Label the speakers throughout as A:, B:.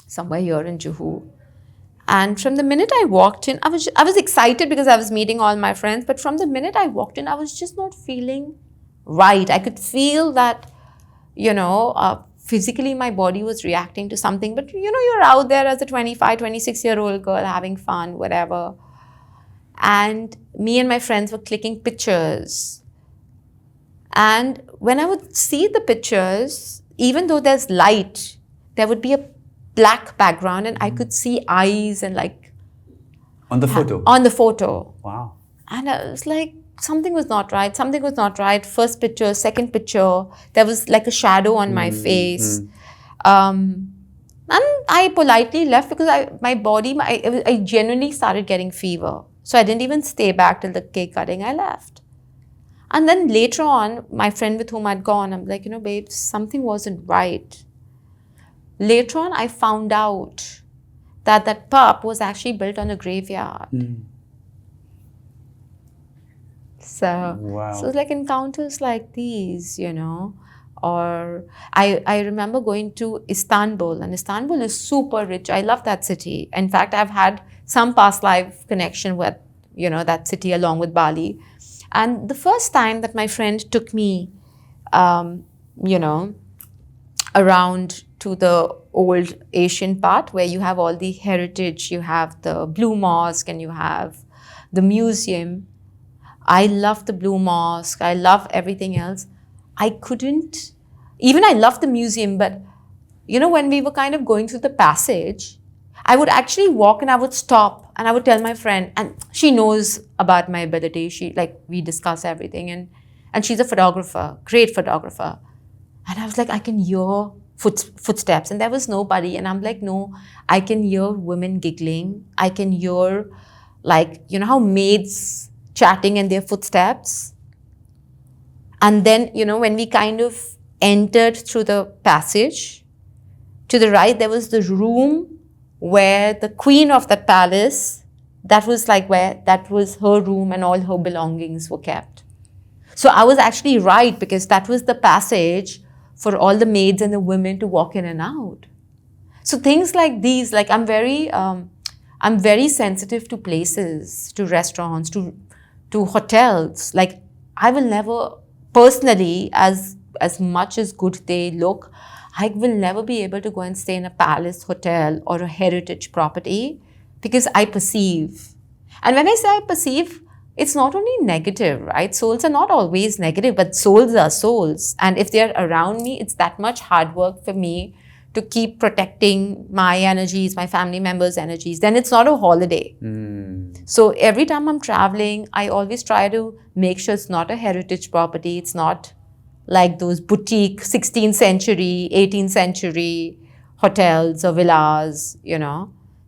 A: somewhere here in Juhu. And from the minute I walked in, I was excited because I was meeting all my friends. But from the minute I walked in, I was just not feeling right. I could feel that, physically my body was reacting to something. But, you're out there as a 25, 26-year-old girl having fun, whatever. And me and my friends were clicking pictures. And when I would see the pictures, even though there's light, there would be a black background and I could see eyes and like...
B: On the photo?
A: On the photo.
B: Wow.
A: And I was like, something was not right. Something was not right. First picture, second picture, there was like a shadow on my face. And I politely left because I genuinely started getting fever. So I didn't even stay back till the cake cutting. I left. And then later on, my friend with whom I'd gone, I'm like, babe, something wasn't right. Later on, I found out that that pub was actually built on a graveyard. So,
B: wow.
A: So like encounters like these, or I remember going to Istanbul, and Istanbul is super rich. I love that city. In fact, I've had some past life connection with, that city along with Bali. And the first time that my friend took me, around to the old Asian part where you have all the heritage, you have the Blue Mosque and you have the museum. I love the Blue Mosque. I love everything else. I love the museum, but when we were kind of going through the passage, I would actually walk and I would stop and I would tell my friend, and she knows about my ability. We discuss everything, and she's a photographer, great photographer. And I was like, I can hear footsteps, and there was nobody. And I'm like, no, I can hear women giggling. I can hear, how maids chatting and their footsteps. And then, when we kind of entered through the passage, to the right, there was the room where the queen of that palace, that was her room and all her belongings were kept. So I was actually right, because that was the passage for all the maids and the women to walk in and out. So things like these, I'm very sensitive to places, to restaurants, to hotels. I will never, personally, as much as good they look, I will never be able to go and stay in a palace hotel or a heritage property, because I perceive. And when I say I perceive, it's not only negative, right? Souls are not always negative, but souls are souls. And if they're around me, it's that much hard work for me to keep protecting my energies, my family members' energies. Then it's not a holiday. So every time I'm traveling, I always try to make sure it's not a heritage property. It's not like those boutique 16th century, 18th century hotels or villas,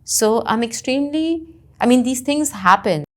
A: So I'm these things happen.